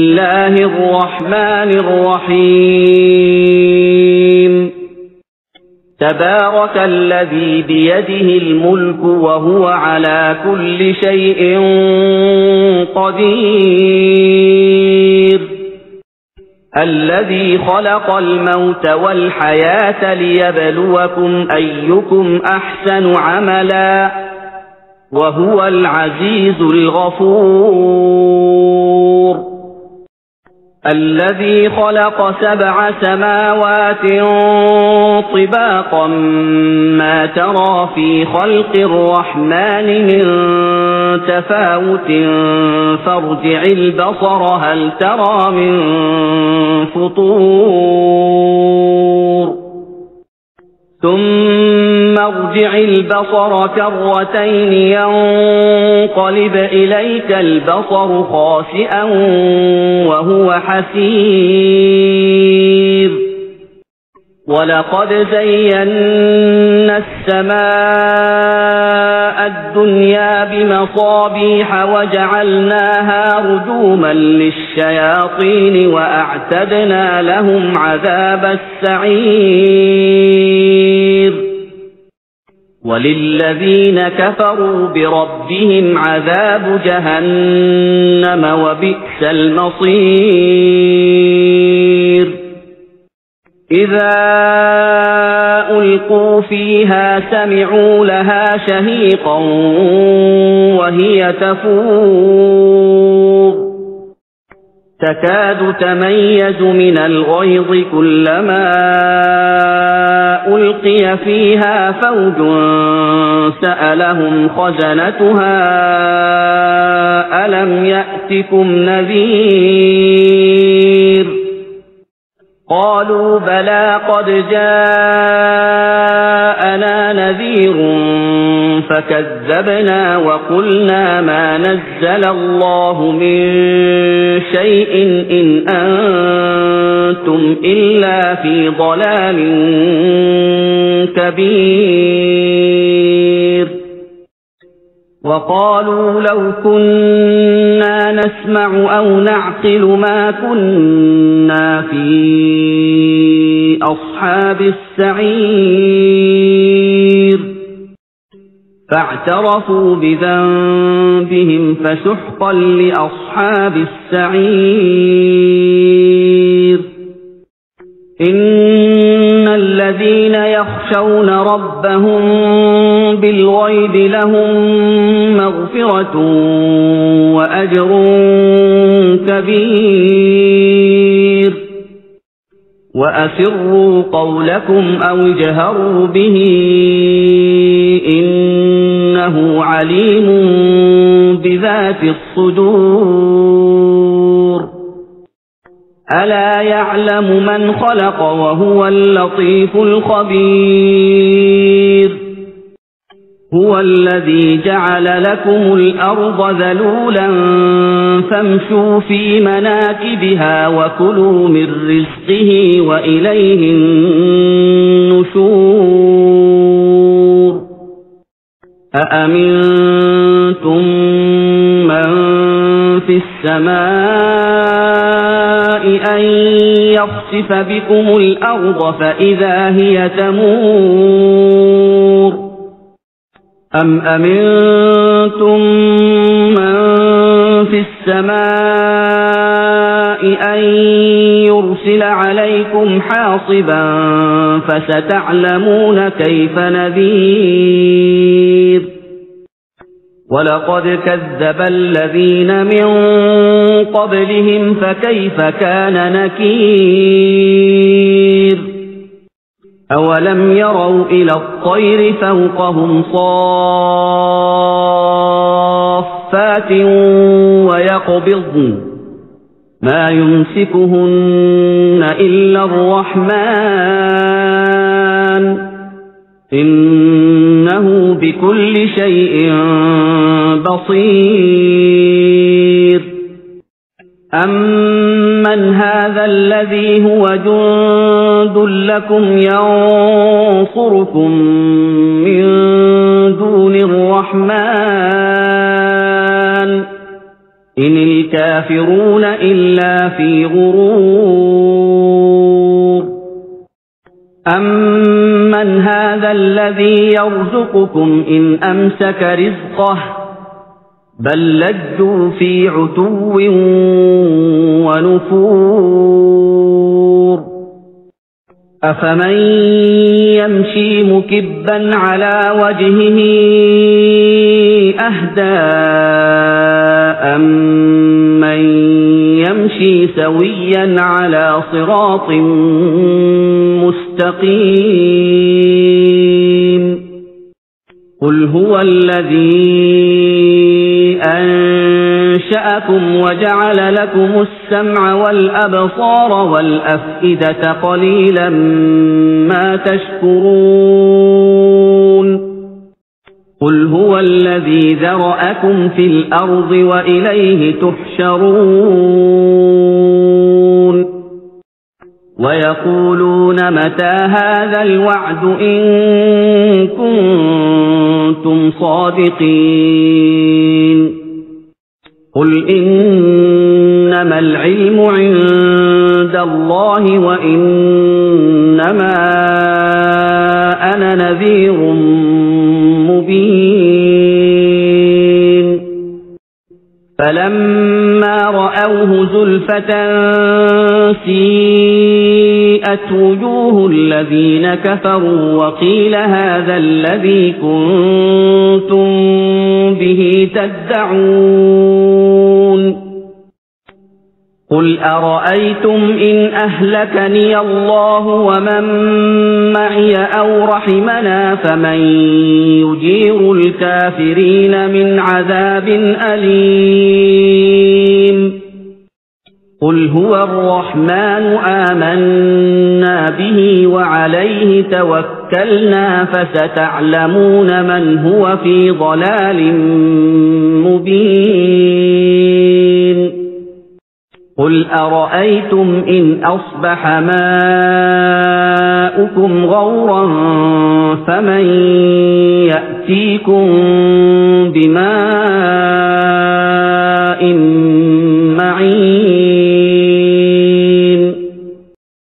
الله الرحمن الرحيم تبارك الذي بيده الملك وهو على كل شيء قدير الذي خلق الموت والحياة ليبلوكم أيكم أحسن عملا وهو العزيز الغفور الذي خلق 7 سماوات طباقا ما ترى في خلق الرحمن من تفاوت فارجع البصر هل ترى من فطور ثم ارجع البصر كرتين ينقلب إليك البصر خاسئا وهو حسير ولقد زينا السماء الدنيا بمصابيح وجعلناها رجوما للشياطين وأعتدنا لهم عذاب السعير وللذين كفروا بربهم عذاب جهنم وبئس المصير إذا ألقوا فيها سمعوا لها شهيقا وهي تفور تكاد تميز من الغيظ كلما ألقي فيها فوج سألهم خزنتها ألم يأتكم نذير قالوا بلى قد جاءنا نذير فكذبنا وقلنا ما نزل الله من شيء إن أنتم إلا في ضلال كبير وقالوا لو كنا نسمع أو نعقل ما كنا في أصحاب السعير فاعترفوا بذنبهم فسحقا لأصحاب السعير إن الذين يخشون ربهم بالغيب لهم مغفرة وأجر كبير وأسروا قولكم أو اجهروا به إنه عليم بذات الصدور ألا يعلم من خلق وهو اللطيف الخبير هو الذي جعل لكم الأرض ذلولا فامشوا في مناكبها وكلوا من رزقه وإليه النشور أأمنتم من في السماء أن يخسف بكم الأرض فإذا هي تمور أم أمنتم من في السماء أن يرسل عليكم حاصبا فستعلمون كيف نذير ولقد كذب الذين من قبلهم فكيف كان نكير أولم يروا إلى الطير فوقهم صافات ويقبضن ما يمسكهن إلا الرحمن إنه بكل شيء بصير أمن هذا الذي هو جند لكم ينصركم من دون الرحمن إن الكافرون إلا في غرور أمن هذا الذي يرزقكم إن أمسك رزقه بل لجوا في عتو ونفور أفمن يمشي مكبا على وجهه أهدى أمن يمشي سويا على صراط مستقيم قل هو الذي أنشأكم وجعل لكم السمع والأبصار والأفئدة قليلا ما تشكرون قل هو الذي ذرأكم في الأرض وإليه تحشرون ويقولون متى هذا الوعد إن كنتم صادقين قل إنما العلم عند الله وإنما أنا نذير مبين فلما رأوه زلفة سيئت وجوه الذين كفروا وقيل هذا الذي كنتم به تدعون قل أرأيتم إن أهلكني الله ومن معي أو رحمنا فمن يجير الكافرين من عذاب أليم قل هو الرحمن آمنا به وعليه توكلنا فستعلمون من هو في ضلال مبين قل أرأيتم إن أصبح ماؤكم غورا فمن يأتيكم بماء